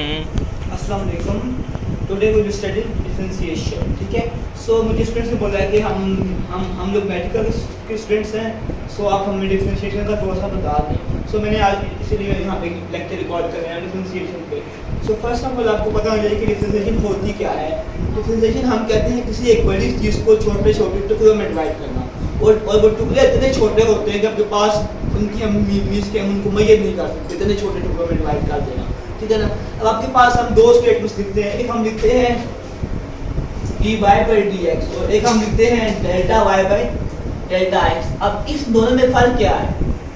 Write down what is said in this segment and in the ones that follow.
अस्सलाम वालेकुम। Today we will study differentiation. ठीक है। सो मुझे स्टूडेंट्स ने बोला है कि हम लोग मेडिकल के स्टूडेंट्स हैं। सो आप हमें डिफरेंशिएशन का थोड़ा सा बता दें। सो मैंने आज इसीलिए यहाँ पे लेक्चर रिकॉर्ड कर रहे हैं डिफरेंशिएशन पे। सो फर्स्ट ऑफ ऑल आपको पता होना चाहिए कि डिफरेंशिएशन होती क्या है। डिफरेंशिएशन हम कहते हैं किसी एक बड़ी चीज़ को छोटे छोटे टुकड़ों में डिवाइड करना, और वो टुकड़े इतने छोटे होते हैं कि आपके पास उनकी हम मीन्स के हम उनको मैयत नहीं कर सकते, इतने छोटे टुकड़ों में डिवाइड कर देना। ठीक है ना। अब आपके पास हम दो स्टेटमेंट्स लिखते हैं, एक हम लिखते हैं dy by dx और एक हम लिखते हैं delta y by delta x। अब इस दोनों में फर्क क्या है?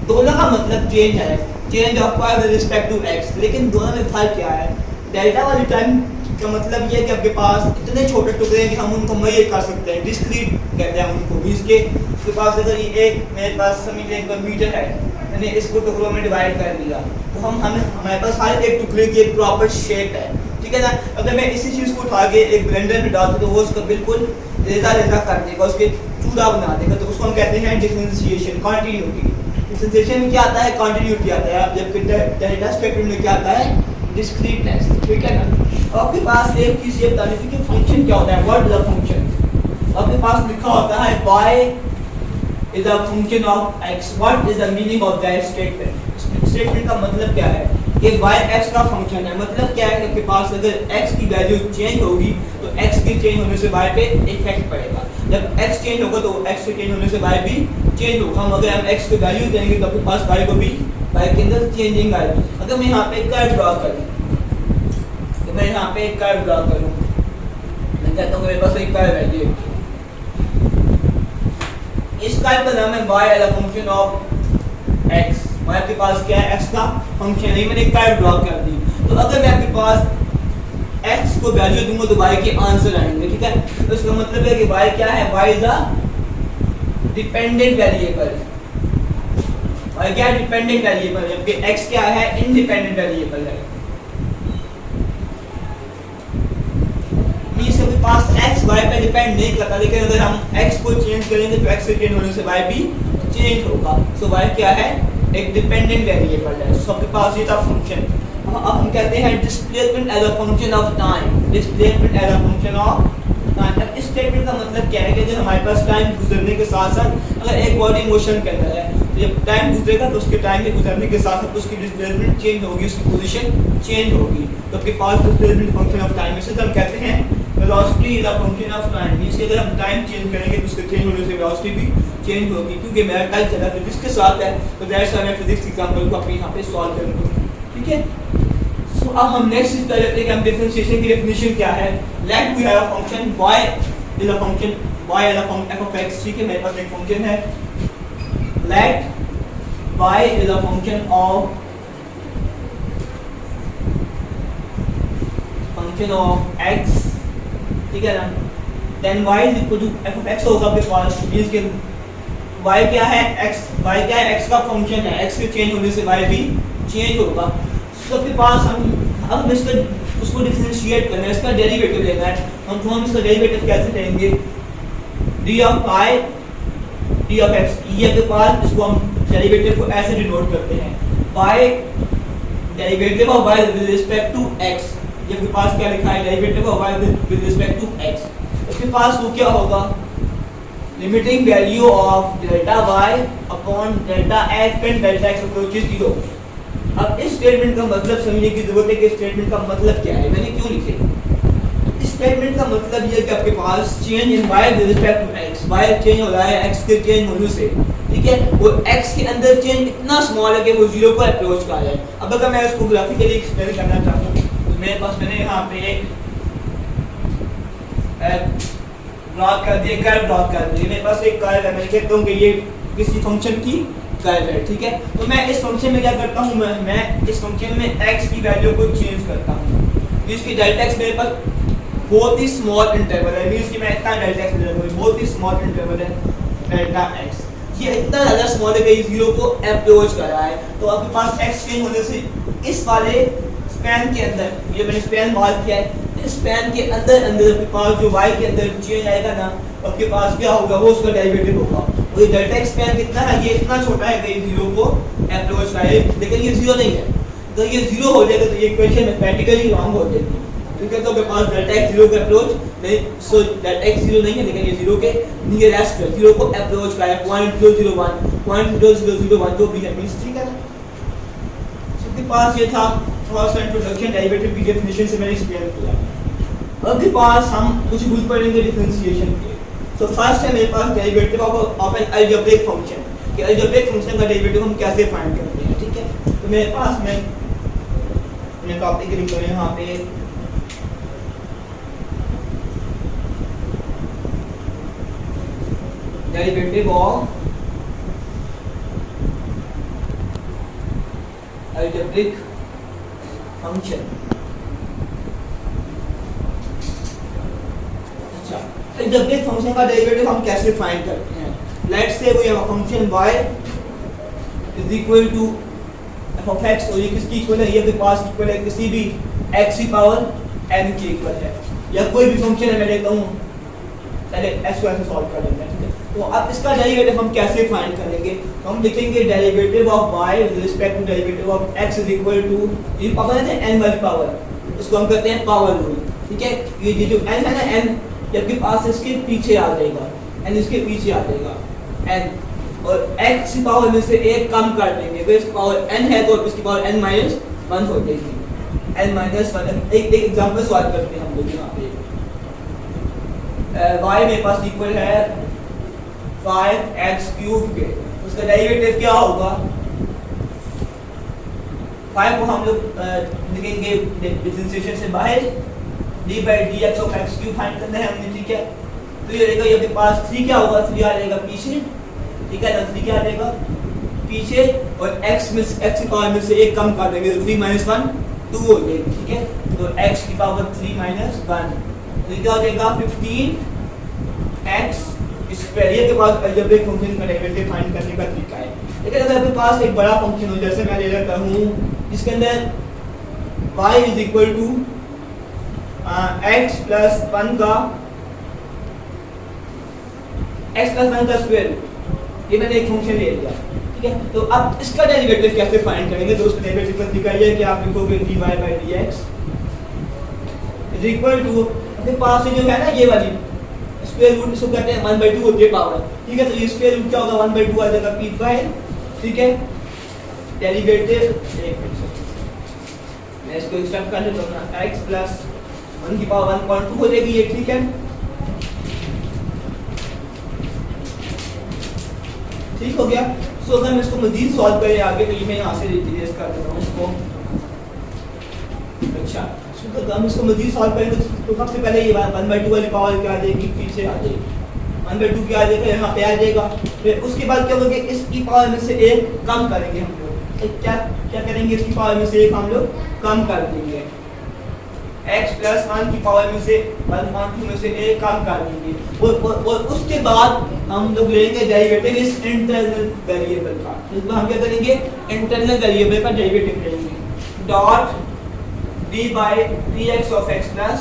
दोनों का मतलब चेंज है, change of y with respect to x, लेकिन दोनों में फर्क क्या है? डेल्टा वाली टर्म का मतलब ये है कि आपके पास इतने छोटे टुकड़े हैं कि हम उनको मैयत कर सकते हैं, डिस्क्रीट कहते हैं उनको। भी इसके पास अगर ये एक मेरे पास समझ लें मीटर है, मैंने इसको टुकड़ों में डिवाइड कर दिया, तो हमारे पास हर एक टुकड़े की एक प्रॉपर शेप है। ठीक है ना। अगर मैं इसी चीज़ को उठा के एक ब्लेंडर में डालता तो वो उसको बिल्कुल रेजा रेजा कर देगा, उसके चूड़ा बना देगा, तो उसको हम कहते हैं डिफरेंशिएशन, कॉन्टिन्यूटी। डिफरेंशिएशन में क्या आता है? कॉन्टिन्यूटी आता है। जबकि डेल्टा स्टेटमेंट में क्या आता है? डिस्क्रीटनेस। ठीक है ना। आपके पास एक चीज़ ये बतानी थी कि फंक्शन क्या होता है, व्हाट इज अ फंक्शन। आपके पास लिखा होता है y is a function of x। what is the meaning of that statement? Statement का मतलब क्या है? कि y x का फंक्शन है। मतलब क्या है कि आपके पास अगर x की वैल्यू चेंज होगी तो x के चेंज होने से y पे इफेक्ट पड़ेगा। जब x चेंज होगा तो x के चेंज होने से y भी चेंज होगा। हम अगर हम x की वैल्यू देंगे तो आपके पास y को भी y के अंदर चेंजिंग आएगी। अगर मैं यहाँ पे कर्व ड्रॉ करूँ, तो मैं यहाँ पे एक कर्व ड्रॉ करूँ, मैं कहता हूँ मेरे पास एक कर्व है ये, इस कर्व का नाम है y as a function of x। y आपके पास क्या है? x का फंक्शन है। मैंने एक कर्व ड्रॉ कर दी, तो अगर मैं आपके पास x को वैल्यू दूंगा तो y के आंसर आएंगे। ठीक है। तो इसका मतलब है कि y क्या है? y is a dependent variable. y क्या है? डिपेंडेंट वेरिएबल, जबकि x क्या है? इंडिपेंडेंट वेरिएबल है। मींस आपके पास x y पे डिपेंड नहीं करता, लेकिन अगर हम x को चेंज करेंगे तो x से चेंज होने से y भी चेंज होगा। सो y क्या है? एक डिपेंडेंट वेरिएबल है। सो आपके पास ये था फंक्शन। अब हम कहते हैं displacement as a function of time. Displacement as a function of time. अब इस स्टेटमेंट का मतलब क्या है कि जब हमारे पास टाइम गुजरने के साथ साथ अगर एक बॉडी मोशन के अंदर है, तो जब टाइम गुजरेगा तो उसके टाइम के गुजरने के साथ साथ उसकी डिस्प्लेसमेंट चेंज होगी, उसकी पोजीशन चेंज होगी। तो आपके पास डिस्प्लेसमेंट फंक्शन ऑफ टाइम, इसे हम कहते हैं velocity is a function of time. इसलिए अगर हम टाइम चेंज करेंगे तो उसके चेंज होने से वेलोसिटी भी चेंज होगी। क्योंकि मेरा टाइम ज़्यादा फिजिक्स के साथ है, तो दैट्स व्हाई मैं फिजिक्स एग्जांपल को अपने यहाँ पे सॉल्व करूँगा। ठीक है। सो अब हम नेक्स्ट चीज कर लेते हैं कि हम डिफरेंशिएशन की डेफिनेशन क्या है। Let we have a function y is a function y is a function f of x। ठीक है। मेरे पास एक फंक्शन है, let y is a function of x। ठीक है ना। Then y is equal to f of x होगा आपके पास। मींस के y क्या है? x। y क्या है? x का फंक्शन है, x के चेंज होने से y भी चेंज होगा। तो आपके पास हम इसका उसको डिफरेंशिएट करना है, इसका डेरिवेटिव लेना है। हम इसका डेरिवेटिव कैसे लेंगे? d of y d of x। ये आपके पास इसको हम डेरिवेटिव को ऐसे डिनोट करते हैं, y derivative of y with respect to x। ये आपके पास क्या लिखा है? Derivative of y with respect to x। इसके पास वो क्या होगा? Limiting value of delta y upon delta x when delta x approaches 0। अब इस स्टेटमेंट का मतलब समझने की जरूरत है कि स्टेटमेंट का मतलब क्या है, मैंने क्यों लिखे। इस स्टेटमेंट का मतलब ये है कि आपके पास change in y with respect to x, y change हो रहा है x के चेंज होने से। ठीक है। वो x के अंदर चेंज इतना स्मॉल है कि वो 0 को अप्रोच कर रहा है। अब अगर मैं इसको ग्राफिकली एक्सप्लेन करना चाहता हूं तो मेरे पास मैंने यहाँ पे एक ड्रॉ कर दिए, कर्व ड्रॉ कर दिए। मेरे पास एक कर्व है, मैं कहता हूँ कि ये किसी फंक्शन की कर्व है। ठीक है। तो मैं इस फंक्शन में क्या करता हूँ? मैं इस फंक्शन में x की वैल्यू को चेंज करता हूँ। इसकी डेल्टा x मेरे पास बहुत ही स्मॉल इंटरवल है, मींस कि मैं इतना डेल्टा x ले रहा हूँ, बहुत ही स्मॉल इंटरवल है डेल्टा x। ये इतना ज़्यादा स्मॉल है कि 0 को अप्रोच कर रहा है। तो आपके पास x चेंज होने से इस वाले स्पैन के अंदर, ये मैंने स्पैन मार्क किया है, इस स्पैन के अंदर आपके पास जो y के अंदर चेंज आएगा ना, आपके पास क्या होगा? वो उसका डेरिवेटिव होगा। और ये डेल्टा x स्पैन कितना है? ये इतना छोटा है कि 0 को अप्रोच करे, लेकिन ये 0 नहीं है। तो ये जीरो हो जाएगा तो ये इक्वेशन मैथमेटिकली रॉन्ग हो जाएगी। ठीक है, तो मेरे पास डेल्टा एक्स जीरो का अप्रोच नहीं, सो डेल्टा एक्स जीरो नहीं है लेकिन ये जीरो के नियरेस्ट है, जीरो को अप्रोच का है 0.001 जो भी है मींस। ठीक है, सबके पास ये था थोड़ा सा इंट्रोडक्शन डेरिवेटिव की डेफिनेशन से मैंने एक्सप्लेन किया। अब के पास हम कुछ रूल पढ़ेंगे डिफरेंशिएशन के। तो फर्स्ट है मेरे पास derivative of an algebraic function, कि अलजेब्रिक फंक्शन का डेरिवेटिव हम कैसे फाइंड करते हैं। ठीक है, तो मेरे पास मैं टॉपिक लिख रहा हूं यहां पे डेरिवेटिव ऑफ अलजेब्रिक फंक्शन। अच्छा, अलजेब्रिक फंक्शन का डेरिवेटिव हम कैसे फाइंड करते हैं। लेट्स से कोई function y is equal to f of x, और ये किसकी इक्वल है, ये के पास इक्वल है किसी भी x की पावर n की इक्वल है, या कोई भी फंक्शन है मैं लेता हूं, चलिए s को ऐसे सॉल्व कर लेते हैं। ठीक है, तो अब इसका डेरिवेटिव हम कैसे फाइंड करेंगे, तो हम लिखेंगे derivative of y with respect to derivative of x is equal to, ये पावर है n वाली पावर, इसको हम कहते हैं पावर रूल। ठीक है, ये जो n है ना, n जबकि पास इसके पीछे आ जाएगा, n इसके पीछे आ जाएगा n, और x की पावर में से एक कम कर देंगे, तो इसकी पावर n है तो इसकी पावर n माइनस 1 हो जाएगी, n माइनस 1। एक एग्जांपल सॉल्व करते हैं हम लोग यहाँ पे। y मेरे पास इक्वल है 5x क्यूब के, उसका डेरिवेटिव क्या होगा, 5 को हम लोग लिखेंगे डिफरेंशिएशन से बाहर, d by dx of x cube find करना है हमने। ठीक है, तो ये रहेगा, ये के पास 3 क्या होगा, 3 आ जाएगा पीछे। ठीक है ना, 3 क्या आ जाएगा पीछे, और x की पावर में से एक कम कर देंगे तो 3 माइनस 1 2 हो जाएगी। ठीक है, तो x की पावर 3 माइनस 1, तो ये क्या हो जाएगा 15x स्क्वायर। ये के पास अलजेब्रिक फंक्शन का डेरिवेटिव फाइंड करने का तरीका है। लेकिन अगर आपके पास एक बड़ा फंक्शन हो, जैसे मैं ले लेता हूं जिसके अंदर y is equal to x plus 1 का स्क्वायर, ये मैंने एक फंक्शन ले लिया। ठीक है, तो अब इसका डेरिवेटिव कैसे फाइंड करेंगे, तो उसका डेरिवेटिव का तरीका ये है कि आप लिखोगे dy by dx is equal to, अपने पास जो है ना ये वाली स्क्वायर रूट, इसको कहते हैं 1/2 होती है पावर। ठीक है, तो ये स्क्वायर रूट क्या होगा 1/2 आ जाएगा p बाय। ठीक है, डेरिवेटिव एक मिनट मैं इसको एक्सटेंड कर लेता हूं ना, x प्लस 1 की पावर 1.2 हो जाएगी ये। ठीक है, ठीक हो गया। सो अगर मैं इसको मजीद सॉल्व करें आगे, तो ये मैं यहाँ से रिप्लेस कर देता हूँ इसको। अच्छा, तो हम इसको मजीद सॉल्व करें तो सबसे पहले ये 1/2 वाली पावर क्या आ जाएगी, पीछे आ जाएगी, 1/2 क्या आ जाएगा यहाँ पे आ जाएगा। फिर उसके बाद क्या होगा, इसकी पावर में से एक कम करेंगे हम लोग। क्या करेंगे, इसकी पावर में से एक हम लोग कम कर देंगे, x प्लस 1 की पावर में से 1.2 में से एक कम कर देंगे, और उसके बाद हम लोग लेंगे डेरिवेटिव इस इंटरनल वेरिएबल का। इसमें हम क्या करेंगे, इंटरनल वेरिएबल का डेरिवेटिव लेंगे, dot d by dx of x plus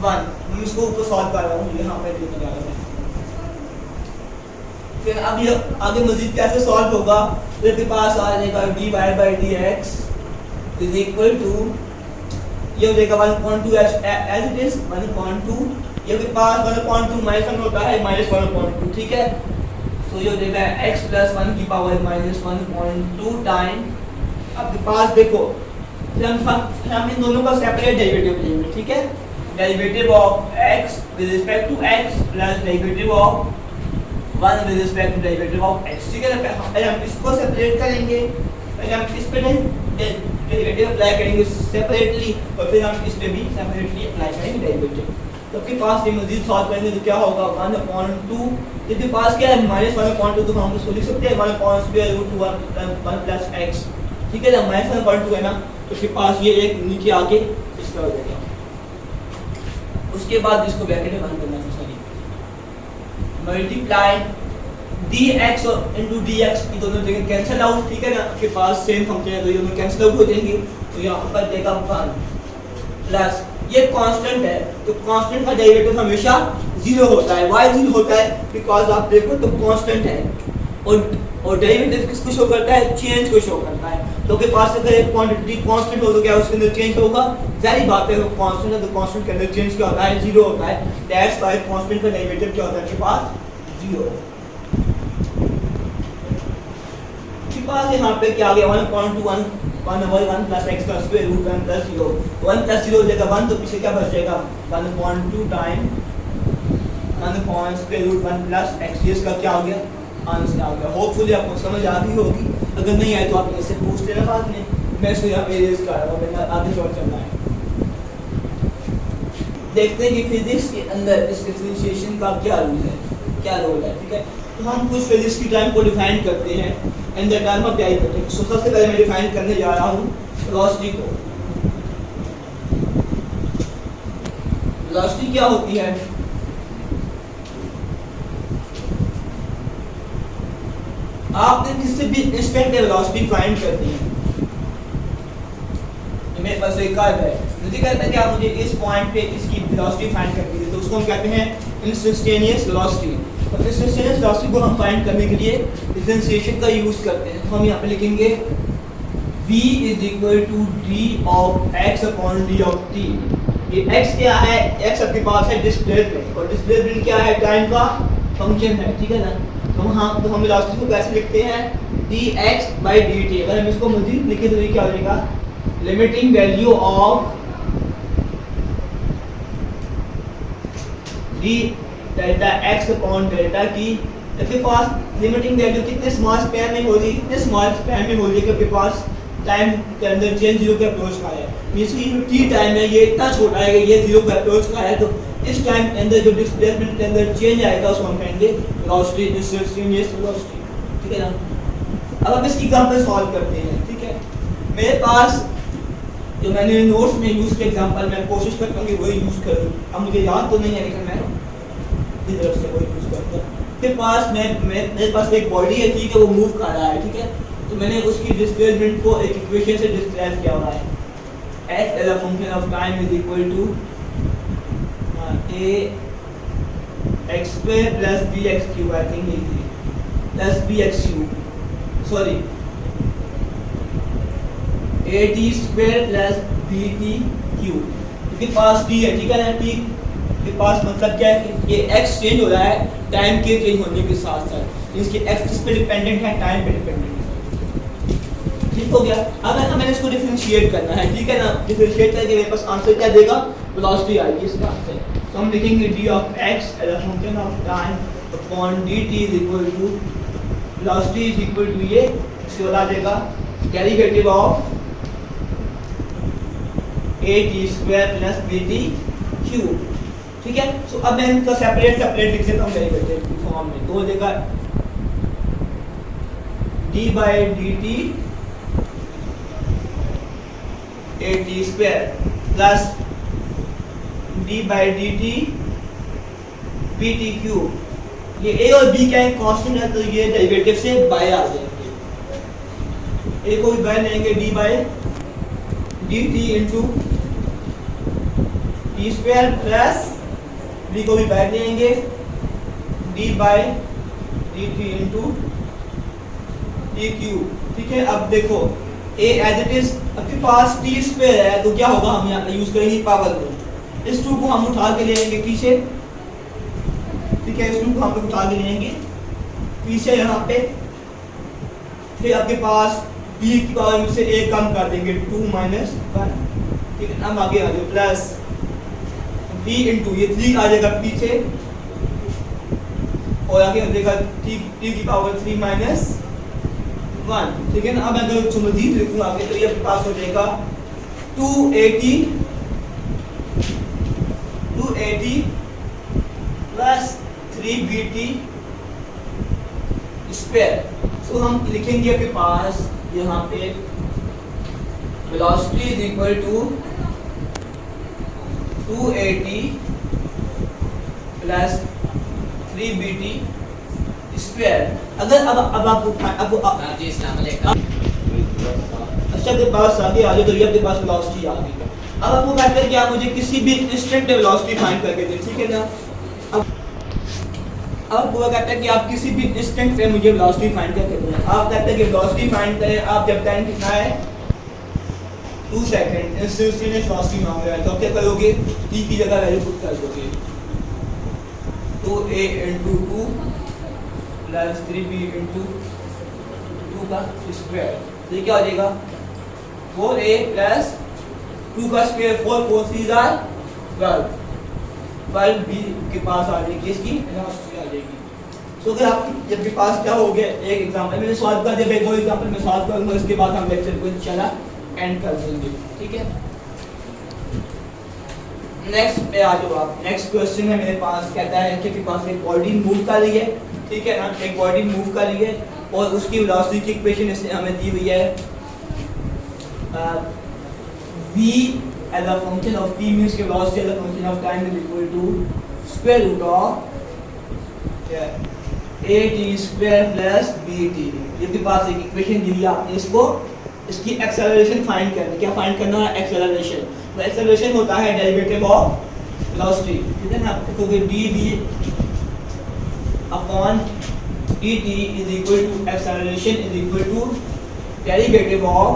1। मैं इसको ऊपर सॉल्व कर रहा हूँ, यहाँ पे लिखने जा रहा हूँ। फिर अब ये आगे मजीद कैसे सॉल्व होगा, तो इसके पास आ जाएगा dy by dx is equal to, ये हो जाएगा 1.2 as it is 1.2, ये के पास 1.2 माइनस 1 होता है माइनस 1.2। ठीक है, तो ये हो जाएगा x प्लस 1 की पावर माइनस 1.2 टाइम। अब के पास देखो, फिर हम इन दोनों का सेपरेट डेरिवेटिव लेंगे। ठीक है, derivative of x with respect to x plus derivative of 1 with respect to derivative of x। ठीक है, पहले हम इसको सेपरेट करेंगे, पहले हम इस पे डेरिवेटिव अप्लाई करेंगे सेपरेटली, और फिर हम इस पे भी सेपरेटली अप्लाई करेंगे डेरिवेटिव। तो आपके पास ये मजीद सॉल्व करेंगे तो क्या होगा 1/2, इसके पास क्या है माइनस 1/2, तो हम उसको लिख सकते हैं 1/√1 प्लस x। ठीक है, जब माइनस 1/2 है ना, तो उसके पास ये एक नीचे आके इस तरह हो जाएगा, उसके बाद इसको ब्रैकेट में बंद करना है, सॉरी मल्टीप्लाई dx और इनटू dx की दोनों जगह कैंसिल आउट। ठीक है ना, आपके पास सेम फंक्शन है तो ये दोनों कैंसिल आउट हो जाएंगे, तो यहाँ पर देगा 1 प्लस ये कांस्टेंट है, तो कांस्टेंट का डेरिवेटिव हमेशा 0 होता है। y 0 होता है बिकॉज आप देखो तो कांस्टेंट है, और डेरिवेटिव किसको शो करता है, चेंज को शो करता है। तो के पास अगर एक क्वांटिटी कांस्टेंट हो तो क्या उसके अंदर चेंज होगा? जाहिर बात है वो कांस्टेंट है तो कांस्टेंट के अंदर चेंज क्या होता है? जीरो होता है। दैट्स व्हाई कांस्टेंट का डेरिवेटिव क्या होता है आपके पास? जीरो। आपके पास यहाँ पे क्या आ गया 1.1 प्लस x का स्क्वायर रूट 1 प्लस 0 1 प्लस 0 हो जाएगा 1 तो पीछे क्या बच जाएगा 1.2 time 1 square root 1 plus x ये इसका क्या आ गया आंसर आ गया। होपफुली आपको समझ आ गई होगी, अगर नहीं आए तो आप इससे पूछ लेना बाद में, मैं इसको यहाँ पे इरेज कर रहा हूँ वरना आगे और चलना है। देखते हैं कि फिजिक्स के अंदर इस डिफरेंशिएशन का क्या रोल है, क्या रोल है। ठीक है, तो हम कुछ फिजिक्स की टर्म को डिफाइन करते हैं and the term of derivative. So सबसे पहले मैं डिफाइन करने जा रहा हूँ वेलोसिटी को। वेलोसिटी क्या होती है? आपने किसी भी इंस्टेंट वेलोसिटी फाइंड करनी है। मेरे पास एक कार्ड है, मुझे कहता है कि आप मुझे इस पॉइंट पे इसकी वेलोसिटी फाइंड करनी है, तो उसको हम कहते हैं इंस्टेंटेनियस वेलोसिटी। और इंस्टेंटेनियस वेलोसिटी को हम फाइंड करने के लिए डिफरेंशिएशन का यूज करते हैं। तो हम यहाँ पे लिखेंगे v is equal to D of x upon D of t। ये x क्या है? x आपके पास है डिस्प्लेसमेंट, और डिस्प्लेसमेंट क्या है? टाइम का फंक्शन है। ठीक है ना, तो हम वेलोसिटी को कैसे लिखते हैं? dx by dt। अगर हम इसको मजीद लिखे तो ये क्या हो जाएगा? Limiting value of d delta x upon delta t। आपके पास लिमिटिंग वैल्यू कितने स्मॉल स्पैन में हो रही है? कितने स्मॉल स्पैन में हो रही है कि आपके पास टाइम के अंदर चेंज जीरो के अप्रोच का है। मींस की जो t टाइम है ये इतना छोटा है कि ये जीरो के अप्रोच का है, तो इस टाइम के अंदर जो डिस्प्लेसमेंट के अंदर चेंज आएगा उसको हम कहेंगे वेलोसिटी, इंस्टेंटेनियस वेलोसिटी। ठीक है ना, अब हम इसकी एग्जांपल सॉल्व करते हैं। ठीक है, मेरे पास जो मैंने नोट्स में यूज किया एग्जांपल मैं कोशिश करता हूँ कि वही यूज करूँ। अब मुझे याद तो नहीं है लेकिन मैं इस तरफ से वही यूज करता हूँ। मेरे पास मेरे पास एक बॉडी है, ठीक है, वो मूव कर रहा है। ठीक है, तो मैंने उसकी डिस्प्लेसमेंट को एक इक्वेशन से डिस्क्राइब किया हुआ है। x as a function of time is equal to a x square plus bx cube, I think easy, plus bx cube, sorry, a t square plus bt cube। इसके पास t है, ठीक है ना, t के पास मतलब क्या है कि ये x चेंज हो रहा है टाइम के चेंज होने के साथ साथ, इसके x किस पे डिपेंडेंट है? टाइम पे डिपेंडेंट है। ठीक हो गया। अब हमें इसको डिफरेंशिएट करना है। ठीक है ना, डिफरेंशिएट करके मेरे पास आंसर क्या देगा? वेलोसिटी आएगी इसका आंसर। तो हम लिखेंगे d of x as a function of time upon dt is equal to velocity is equal to ये इसके बाद आ जाएगा derivative of at square plus bt cube। ठीक है, सो अब मैं इनका सेपरेट लिख देता हूँ डेरिवेटिव की फॉर्म में। तो हो जाएगा d by dt at square plus d by dt bt cube. ये a और b क्या है? कांस्टेंट है, तो ये डेरिवेटिव से बाहर आ जाएंगे। a को भी बाहर लेंगे d by dt into t square plus b को भी बाहर लेंगे d by dt into t cube. ठीक है, अब देखो a एज इट इज आपके पास t स्क्वायर है, तो क्या होगा? हम यहाँ पे यूज करेंगे पावर को। इस 2 को हम उठा के ले आएंगे पीछे। ठीक है, इस 2 को हम लोग उठा के ले आएंगे पीछे यहाँ पे। फिर आपके पास b की पावर में से a कम कर देंगे 2 - 1। ठीक है, अब आगे आ जाओ प्लस b इंटू ये 3 आ जाएगा पीछे और आगे हो जाएगा t की पावर 3 - 1। ठीक है ना, अब अगर इसको मजीद लिखूँ आगे तो ये आपके पास हो जाएगा 280 प्लस 3bt स्क्वायर। सो हम लिखेंगे आपके पास यहाँ पे velocity is equal to 280 plus 3bt square. अगर अब आपको जी अस्सलाम वालेकुम। अच्छा के पास आगे आ जाओ तो ये आपके पास वेलोसिटी आ गई। अब आपको कहते हैं कि आप मुझे किसी भी इंस्टेंट वेलोसिटी फाइंड करके दें। ठीक है ना, अब अब वो कहता है कि आप किसी भी इंस्टेंट पे मुझे वेलोसिटी फाइंड करके दें। आप कहते हैं कि वेलोसिटी फाइंड करें, आप जब टाइम कितना है 2 सेकंड, इस सिलसिले में वेलोसिटी मांग रहा है, तो क्या करोगे, t की जगह वैल्यू पुट कर दोगे 2a × 2 + 3b × 2 का स्क्वायर, तो ये क्या हो जाएगा 4a + 2 का स्क्वायर, 4 4 3 12 12 b के पास आ जाएगी, इसकी वेलोसिटी आ जाएगी। सो अगर आपके जब के पास क्या हो गया, एक एग्जांपल मैंने सॉल्व कर दिया, दो एग्जांपल में सॉल्व करूंगा, इसके बाद हम लेक्चर को इंशाल्लाह एंड कर देंगे, ठीक है। नेक्स्ट पे आ जाओ आप। नेक्स्ट क्वेश्चन है मेरे पास, कहता है कि आपके पास एक बॉडी मूव कर रही है, ठीक है ना, एक बॉडी मूव कर रही है और उसकी वेलोसिटी की इक्वेशन इसने हमें दी हुई है v as a function of t means कि velocity as a function of time is equal to square root of at² plus bt। ये के पास एक इक्वेशन दी है, आपने इसको इसकी एक्सेलरेशन फाइंड करनी, क्या फाइंड करना है, एक्सेलरेशन। तो एक्सेलरेशन होता है डेरिवेटिव ऑफ वेलोसिटी, ठीक है ना, तो dv अपॉन dt इज इक्वल टू acceleration is equal to derivative of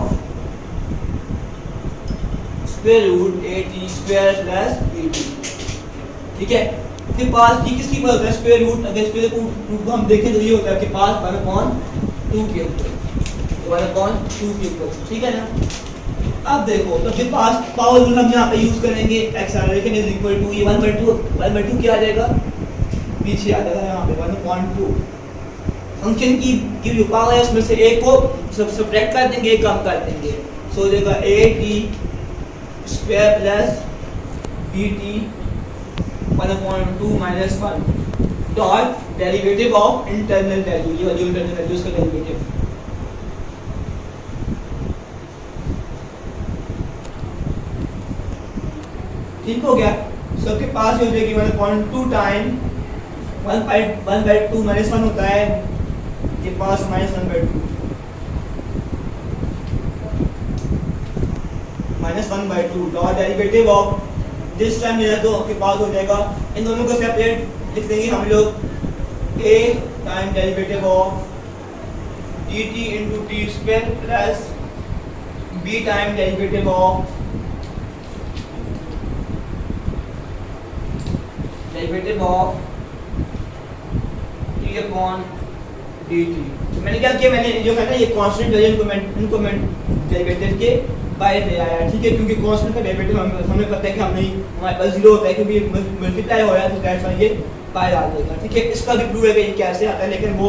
square root at² plus bt, ठीक है। के पास ये किसकी बात है, स्क्वायर रूट, अगर स्क्वायर रूट को हम देखें तो ये होता है कि पास 1/2 के ऊपर 1/2 के ऊपर, ठीक है ना। अब देखो तो फिर पास पावर रूल हम यहाँ पे यूज करेंगे, एक्सेलरेशन इज इक्वल टू ये 1/2 क्या आ जाएगा, पीछे आ जाएगा यहाँ पे 1/2 फंक्शन की जो पावर है उसमें से एक को सब्ट्रैक्ट कर देंगे, एक कम कर देंगे, सो हो जाएगा at² plus bt 1/2 - 1 dot derivative of internal value, ये वाली इंटरनल वैल्यू उसका डेरिवेटिव, ठीक हो गया। सबके पास हो जाएगी 1/2 टाइम 1/2 - 1 होता है, के पास -1/2 -1/2 dot derivative of this time ये तो आपके पास हो जाएगा, इन दोनों को सेपरेट लिख देंगे हम लोग, a time derivative of dt × t² plus b time derivative of t upon dt। तो मैंने क्या किया, मैंने जो है ना ये कांस्टेंट वैल्यू इनको मैं डेरिवेटिव के बाहर ले आया, ठीक है, क्योंकि कांस्टेंट का डेरिवेटिव हमें पता है कि हम नहीं, हमारे पास 0 होता है क्योंकि मल्टीप्लाई हो रहा है, तो दैट्स व्हाई ये बाहर आ जाएगा, ठीक है। इसका भी प्रूव है कि ये कैसे आता है, लेकिन वो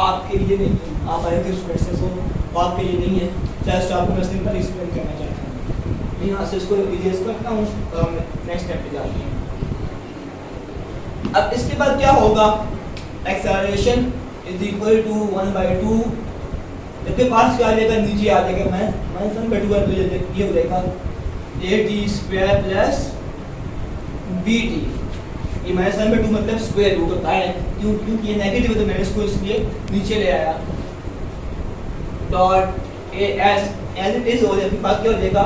आपके लिए नहीं है, आप आए थे स्टूडेंट से, तो आपके लिए नहीं है, जस्ट आपको मैं सिंपल एक्सप्लेन करना चाहता हूँ। यहाँ से इसको इरेज करता हूँ और हम नेक्स्ट स्टेप पे जाते हैं। अब इसके बाद क्या होगा, एक्सेलरेशन इज इक्वल टू 1/2, इसके पास क्या आ जाएगा, नीचे आ जाएगा, मैं -1/2 ये हो जाएगा at² प्लस bt, ये -1/2 मतलब स्क्वायर रूट होता है, क्योंकि ये नेगेटिव है तो मैंने इसको इसलिए नीचे ले आया, डॉट एज इट इज हो जाएगा, पास क्या हो जाएगा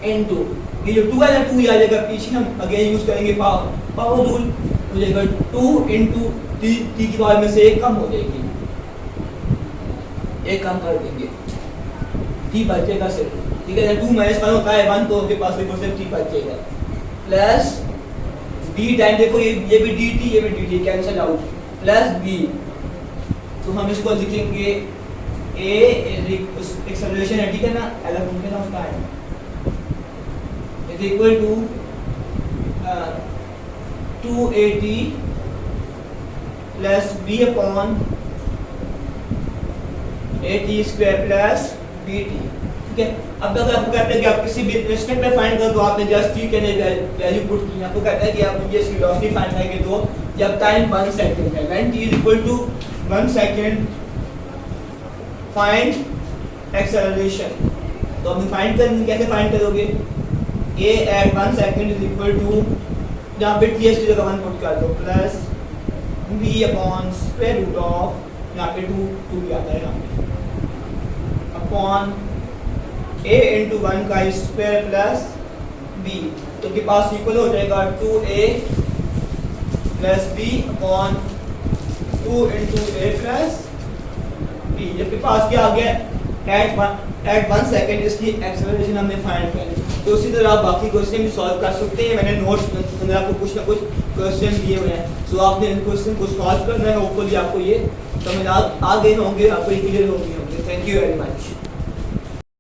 इनटू ये जो 2 है ना 2 आ जाएगा, पीछे हम अगेन यूज करेंगे पावर रूल, हो जाएगा 2 × t की पावर में से एक कम हो जाएगी, एक कम कर देंगे, t बचेगा सिर्फ, ठीक है। 2 - 1 होता है 1, तो आपके पास सिर्फ t बचेगा प्लस b टाइम, देखो ये भी dt ये भी dt cancel out, plus b, तो हम इसको लिखेंगे a एक्सेलरेशन है, ठीक है ना, as a function of time is equal to 2at plus b upon at² plus bt, ठीक है। अब अगर आपको कहते हैं कि आप किसी भी इंस्टेंट में फाइंड करो, तो आपने जस्ट t के वैल्यू पुट की, आपको कहता है कि आप मुझे इसकी वेलोसिटी फाइंड करेंगे, तो जब टाइम 1 सेकंड है, when t = 1 second find acceleration, तो आप फाइंड करनी, कैसे फाइंड करोगे, a at 1 second is equal to, जहाँ पे t की जगह 1 पुट कर दो, plus b upon square root of, यहाँ पे 2 भी आता है यहाँ पे, अपॉन a × 1 का स्क्वायर प्लस b, तो के पास इक्वल हो जाएगा 2a plus B upon 2 into A plus B. जबकि पास क्या आ गया, एट 1 सेकेंड इसकी एक्सेलरेशन हमने फाइंड कर ली। तो उसी तरह आप बाकी क्वेश्चन भी सॉल्व कर सकते हैं। मैंने नोट्स में आपको कुछ ना कुछ क्वेश्चन दिए हुए हैं, सो आपने इन क्वेश्चन को सॉल्व करना है। होपफुली आपको ये समझ आ गए होंगे, आपको ये क्लियर हो गए होंगे। Thank you very much.